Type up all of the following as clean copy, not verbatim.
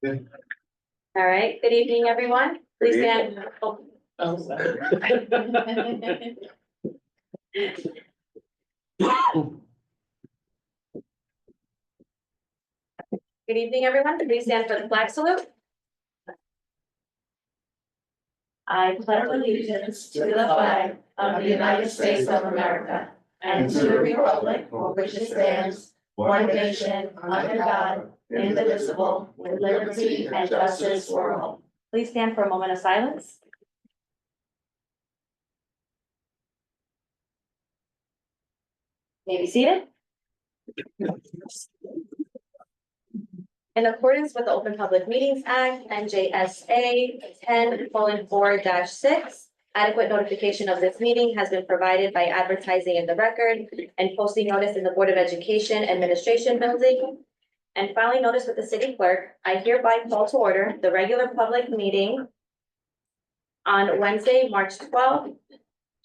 All right, good evening, everyone. Please Good stand. Oh, sorry. Good evening, everyone. Please stand for the flag salute. I pledge allegiance to the flag of the United States of America and to the republic for which it stands, one nation, under God, indivisible, with liberty and justice for all. Please stand for a moment of silence. May be seated. In accordance with the Open Public Meetings Act, NJSA 10:4-6, adequate notification of this meeting has been provided by advertising in the record and posting notice in the Board of Education Administration Building and filing notice with the city clerk. I hereby call to order the regular public meeting on Wednesday, March 12th,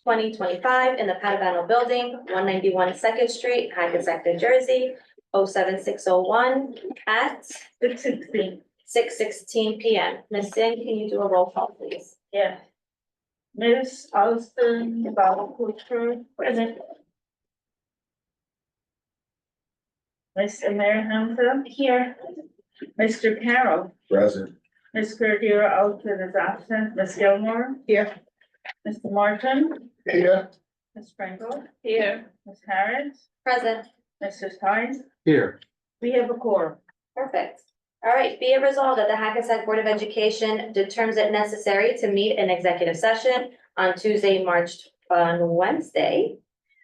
2025 in the Padavano Building, 191 2nd Street, Hackensack, New Jersey, 07601 at 6:16 PM. Ms. Singh, can you do a roll call, please? Yeah. Ms. Alston, Butcher, present. Mr. Mayor Hamza, Here. Mr. Carroll, Present. Ms. Cordero Alston is absent, Ms. Gilmore. Here. Mr. Martin, Here. Ms. Frankel. Here. Ms. Harris, Present. Mr. Stein. Here. We have a quorum. Perfect. All right, be it resolved that the Hackensack Board of Education determines it necessary to meet in executive session on Wednesday,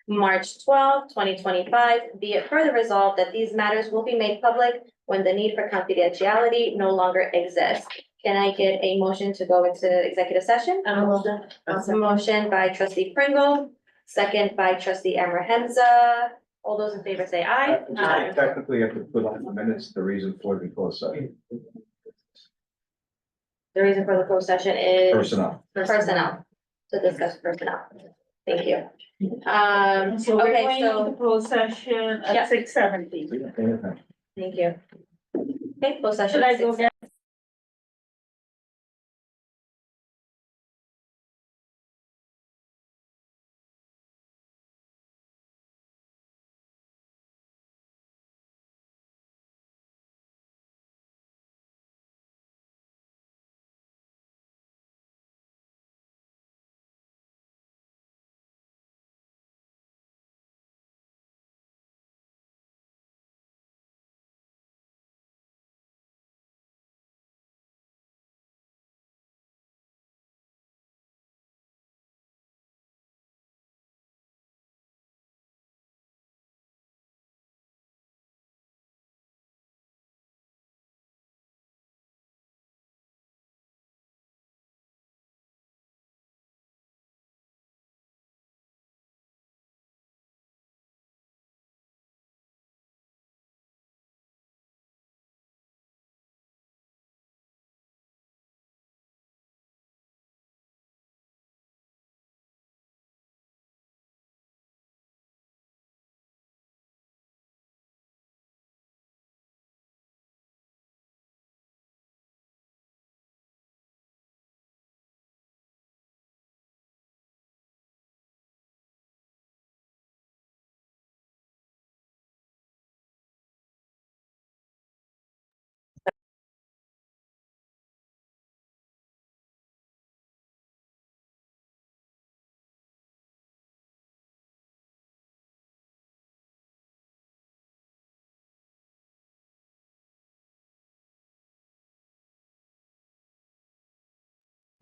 March 12th, 2025. Be it further resolved that these matters will be made public when the need for confidentiality no longer exists. Can I get a motion to go into executive session? Motion by trustee Pringle, second by trustee Amrahenza. All those in favor say aye. Technically, you have to put on the minutes the reason for the closed session. The reason for the closed session is Personnel. personnel, to discuss personnel. Thank you. So we're Okay, going so- into closed session Yeah. at 6:17. Thank you. Okay, closed session. Should I go get?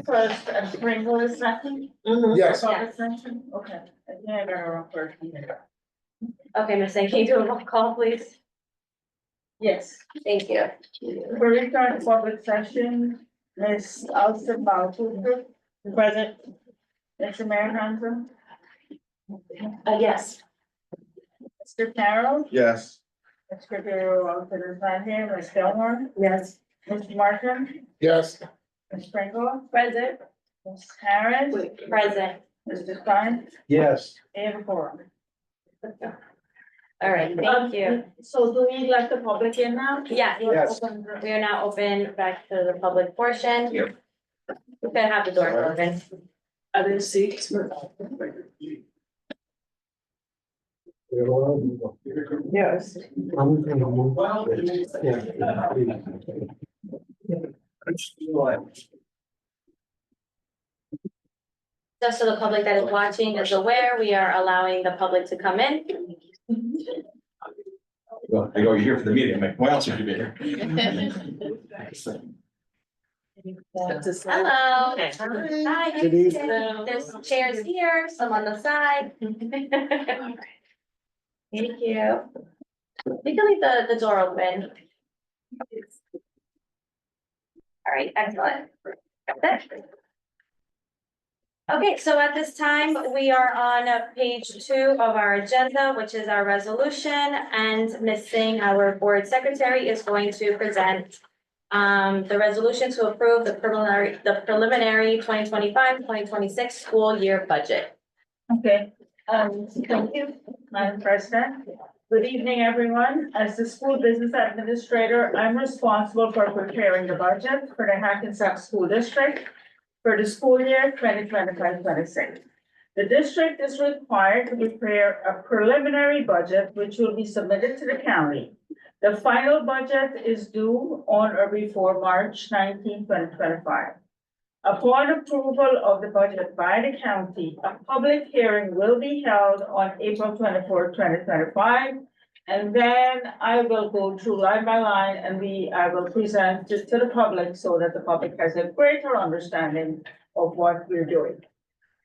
First, and Pringle is second? Mhm. Yes. Okay, I think I got it wrong first. Okay, Ms. Singh, can you do a roll call, please? Yes. Thank you. For return to public session, Ms. Alston Butcher, present. Mr. Mayor Hanson, Yes. Mr. Carroll, Yes. Ms. Cordero Alston is not here, Ms. Gilmore, Yes. Mr. Martin, Yes. Ms. Frankel, Present. Ms. Harris, Present. Mr. Stein, Yes. and a quorum. All right, thank you. So do we let the public in now? Yeah, Yes. we are now open back to the public portion. Yep. We're gonna have the door open. Other seats. Yes. Just so the public that is watching is aware, we are allowing the public to come in. Well, I go, you're here for the meeting, I'm like, why else would you be here? Hello. Hi. Good evening. There's chairs here, some on the side. Thank you. We can leave the door open. All right, excellent. That's it. Okay, so at this time, we are on page 2 of our agenda, which is our resolution, and Ms. Singh, our board secretary, is going to present the resolution to approve the preliminary 2025-2026 school year budget. Okay, thank you, Madam President. Good evening, everyone. As the school business administrator, I'm responsible for preparing the budget for the Hackensack School District for the school year 2025-26. The district is required to prepare a preliminary budget, which will be submitted to the county. The final budget is due on or before March 19, 2025. Upon approval of the budget by the county, a public hearing will be held on April 24, 2025. And then I will go through line by line and I will present it to the public so that the public has a greater understanding of what we're doing.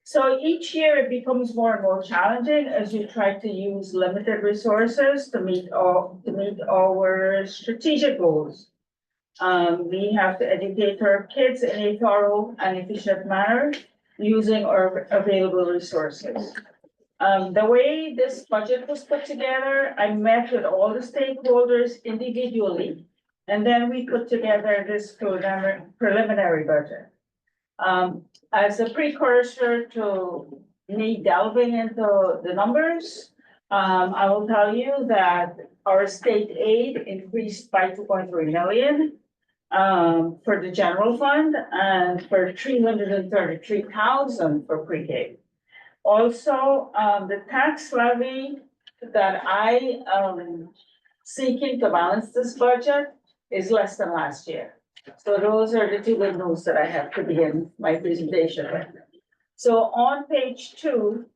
So each year it becomes more and more challenging as we try to use limited resources to meet our strategic goals. We have to educate our kids in a thorough and efficient manner using our available resources. The way this budget was put together, I met with all the stakeholders individually, and then we put together this preliminary budget. As a precursor to me delving into the numbers, I will tell you that our state aid increased by 2.3 million for the general fund and for 333,000 for pre-K. Also, the tax levy that I am seeking to balance this budget is less than last year. So those are the two good news that I have to begin my presentation with. So on page 2,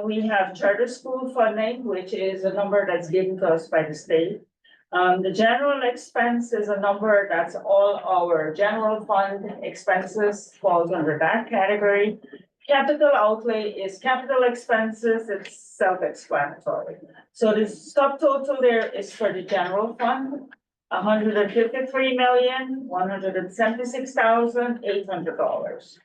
we have charter school funding, which is a number that's given to us by the state. The general expense is a number that's all our general fund expenses falls under that category. Capital outlay is capital expenses, it's self-explanatory. So the subtotal there is for the general fund, $153,176,800.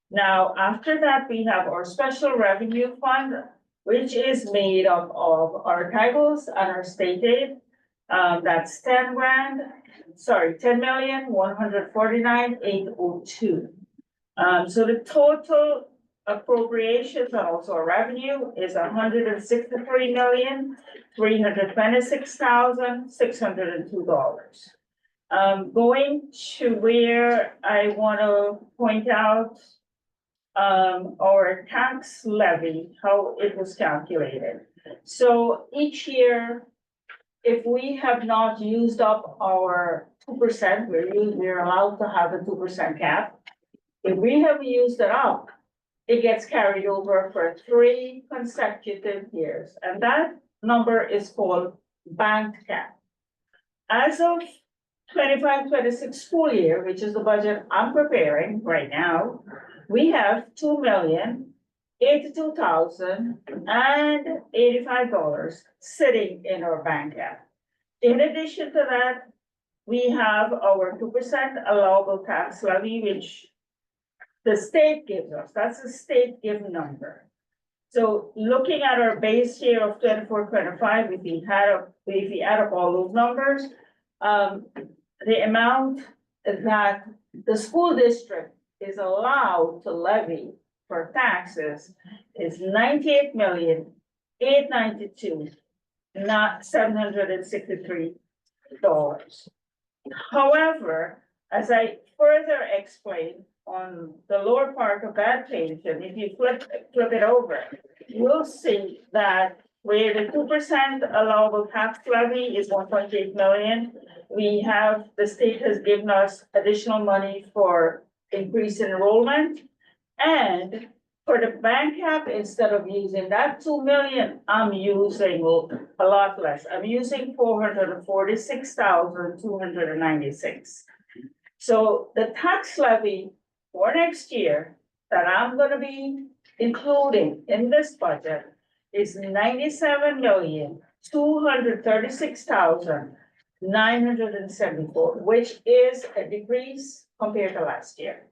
Now, after that, we have our special revenue fund, which is made up of archivals and our state aid. That's 10,149,802. So the total appropriations and also our revenue is $163,326,602. Going to where I want to point out our tax levy, how it was calculated. So each year, if we have not used up our 2%, we're allowed to have a 2% cap. If we have used it up, it gets carried over for 3 consecutive years, and that number is called bank cap. As of 25-26 school year, which is the budget I'm preparing right now, we have $2,082,085 sitting in our bank cap. In addition to that, we have our 2% allowable tax levy, which the state gives us. That's a state given number. So looking at our base year of 24-25, if we add up all those numbers, the amount that the school district is allowed to levy for taxes is $98,892,000. not $763. However, as I further explained on the lower part of that page, and if you flip it over, you'll see that where the 2% allowable tax levy is 1.8 million, the state has given us additional money for increased enrollment. And for the bank cap, instead of using that 2 million, I'm using a lot less. I'm using 446,296. So the tax levy for next year that I'm gonna be including in this budget is 97,236,974, which is a decrease compared to last year.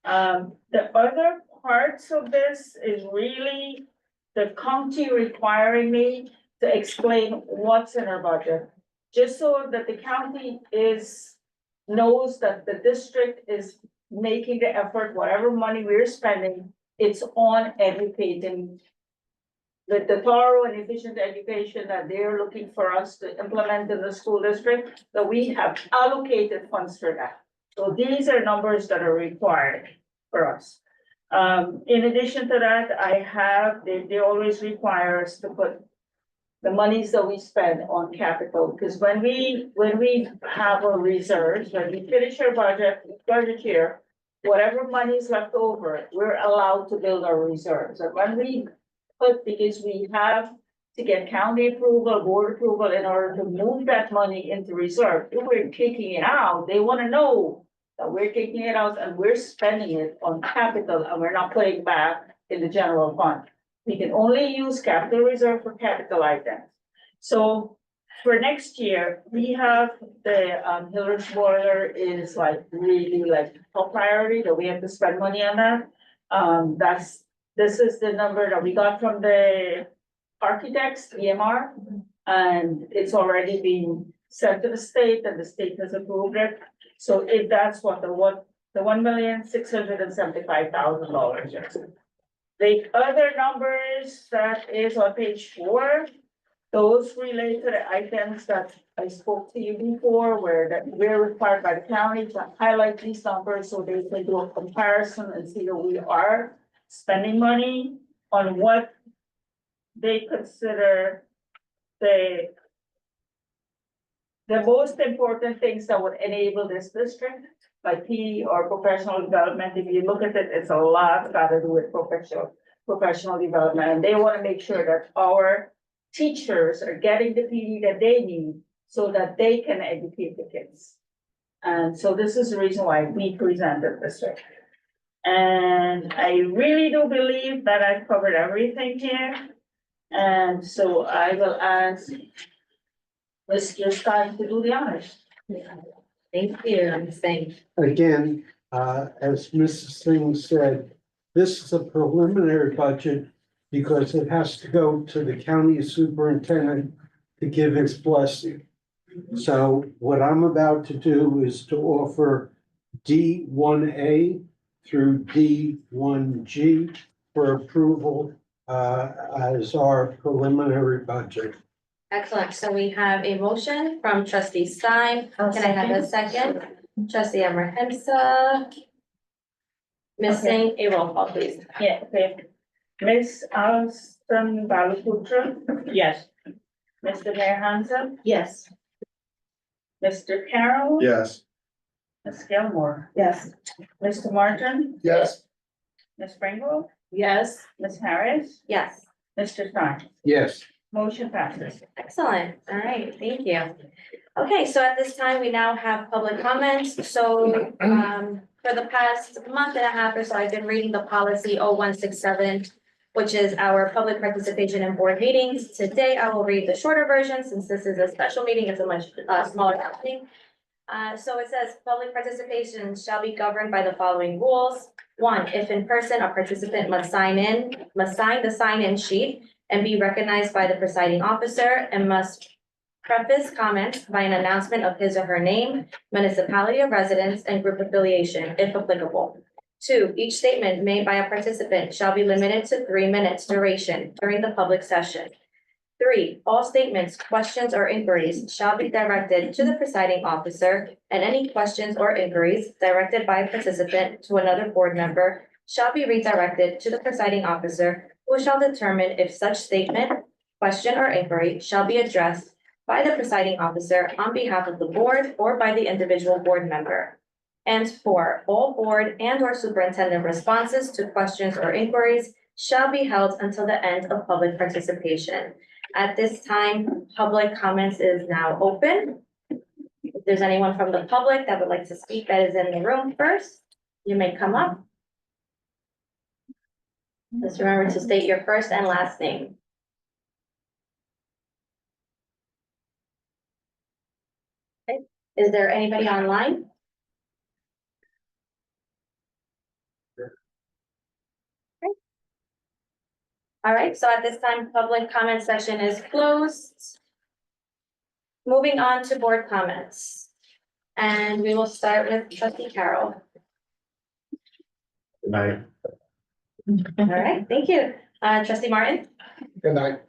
The other parts of this is really the county requiring me to explain what's in our budget, just so that the county knows that the district is making the effort, whatever money we're spending, it's on educating with the thorough and efficient education that they're looking for us to implement in the school district, that we have allocated funds for that. So these are numbers that are required for us. In addition to that, they always require us to put the monies that we spend on capital, because when we have our reserves, when we finish our budget year, whatever money is left over, we're allowed to build our reserves. And when we because we have to get county approval, board approval in order to move that money into reserve, if we're taking it out, they wanna know that we're taking it out and we're spending it on capital and we're not putting back in the general fund. We can only use capital reserve for capital items. So for next year, we have the Hillridge boiler is like really like top priority that we have to spend money on that. This is the number that we got from the architects, EMR, and it's already been sent to the state and the state has approved it. So if that's what the $1,675,000 is. The other numbers that is on page 4, those relate to the items that I spoke to you before, where we're required by the county to highlight these numbers so they can do a comparison and see that we are spending money on what they consider the most important things that would enable this district, like P or professional development. If you look at it, it's a lot got to do with professional development. And they want to make sure that our teachers are getting the PD that they need so that they can educate the kids. And so this is the reason why we presented this way. And I really do believe that I've covered everything here. And so I will ask Mr. Stein to do the honors. Thank you, Ms. Singh. Again, as Mrs. Singh said, this is a preliminary budget because it has to go to the county superintendent to give his blessing. So what I'm about to do is to offer D1A through D1G for approval as our preliminary budget. Excellent. So we have a motion from trustee Stein. Can I have a second? Trustee Abrahimsa. Ms. Singh, a roll call, please. Yeah, okay. Ms. Alston Balaputra? Yes. Mr. Mayor Hanson? Yes. Mr. Carroll? Yes. Ms. Gilmore? Yes. Mr. Martin? Yes. Ms. Pringle? Yes. Ms. Harris? Yes. Mr. Stein? Yes. Motion passes. Excellent. All right, thank you. Okay, so at this time, we now have public comments. So for the past month and a half or so, I've been reading the policy 0167, which is our public participation in board meetings. Today, I will read the shorter version since this is a special meeting. It's a much smaller meeting. So it says public participation shall be governed by the following rules. 1, if in person, a participant must sign the sign-in sheet and be recognized by the presiding officer and must preface comments by an announcement of his or her name, municipality of residence, and group affiliation, if applicable. 2, each statement made by a participant shall be limited to 3 minutes duration during the public session. 3, all statements, questions, or inquiries shall be directed to the presiding officer, and any questions or inquiries directed by a participant to another board member shall be redirected to the presiding officer, who shall determine if such statement, question, or inquiry shall be addressed by the presiding officer on behalf of the board or by the individual board member. And 4, all board and/or superintendent responses to questions or inquiries shall be held until the end of public participation. At this time, public comments is now open. If there's anyone from the public that would like to speak that is in the room first, you may come up. Just remember to state your first and last name. Okay, is there anybody online? All right, so at this time, public comment session is closed. Moving on to board comments. And we will start with trustee Carroll. Good night. All right, thank you. Trustee Martin? Good night.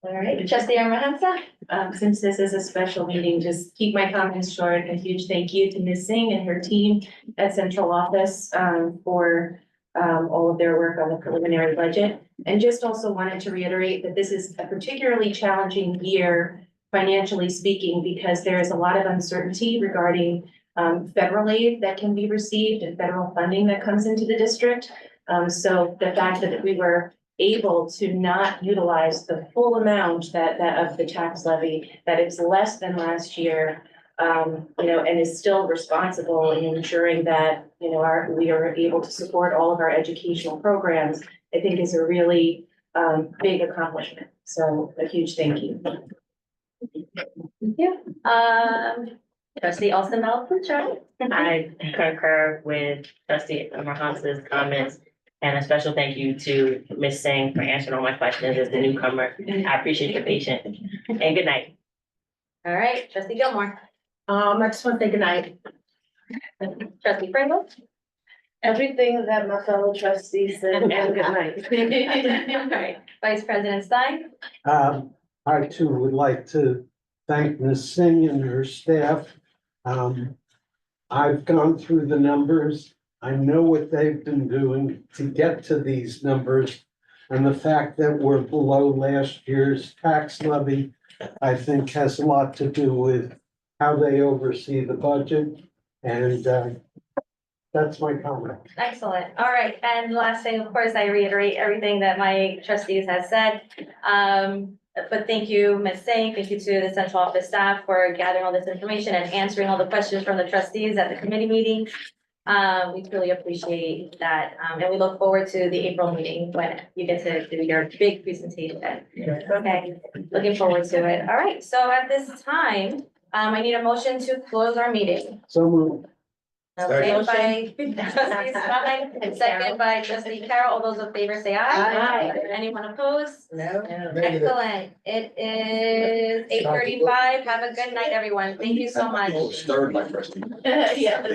All right, trustee Armahansa? Since this is a special meeting, just keep my comments short. A huge thank you to Ms. Singh and her team at central office, for all of their work on the preliminary budget. And just also wanted to reiterate that this is a particularly challenging year, financially speaking, because there is a lot of uncertainty regarding federal aid that can be received and federal funding that comes into the district. So the fact that we were able to not utilize the full amount that of the tax levy, that it's less than last year, and is still responsible in ensuring that, we are able to support all of our educational programs, I think is a really big accomplishment. So a huge thank you. Thank you. Trustee Austin Malapucha? I concur with trustee Marhansa's comments, and a special thank you to Ms. Singh for answering all my questions as the newcomer. I appreciate your patience, and good night. All right, trustee Gilmore? I just want to say good night. Trustee Pringle? Everything that my fellow trustees said, and good night. All right, Vice President Stein? I too would like to thank Ms. Singh and her staff. I've gone through the numbers. I know what they've been doing to get to these numbers. And the fact that we're below last year's tax levy, I think has a lot to do with how they oversee the budget. And that's my comment. Excellent. All right, and last thing, of course, I reiterate everything that my trustees have said. But thank you, Ms. Singh, thank you to the central office staff for gathering all this information and answering all the questions from the trustees at the committee meeting. We truly appreciate that, and we look forward to the April meeting when you get to do your big presentation. Okay, looking forward to it. All right, so at this time, I need a motion to close our meeting. So moved. Okay, by trustee Stein, second by trustee Carroll. All those in favor say aye. Aye. Anyone opposed? No. Excellent. It is 8:35. Have a good night, everyone. Thank you so much. Stirred my trustee. Yeah.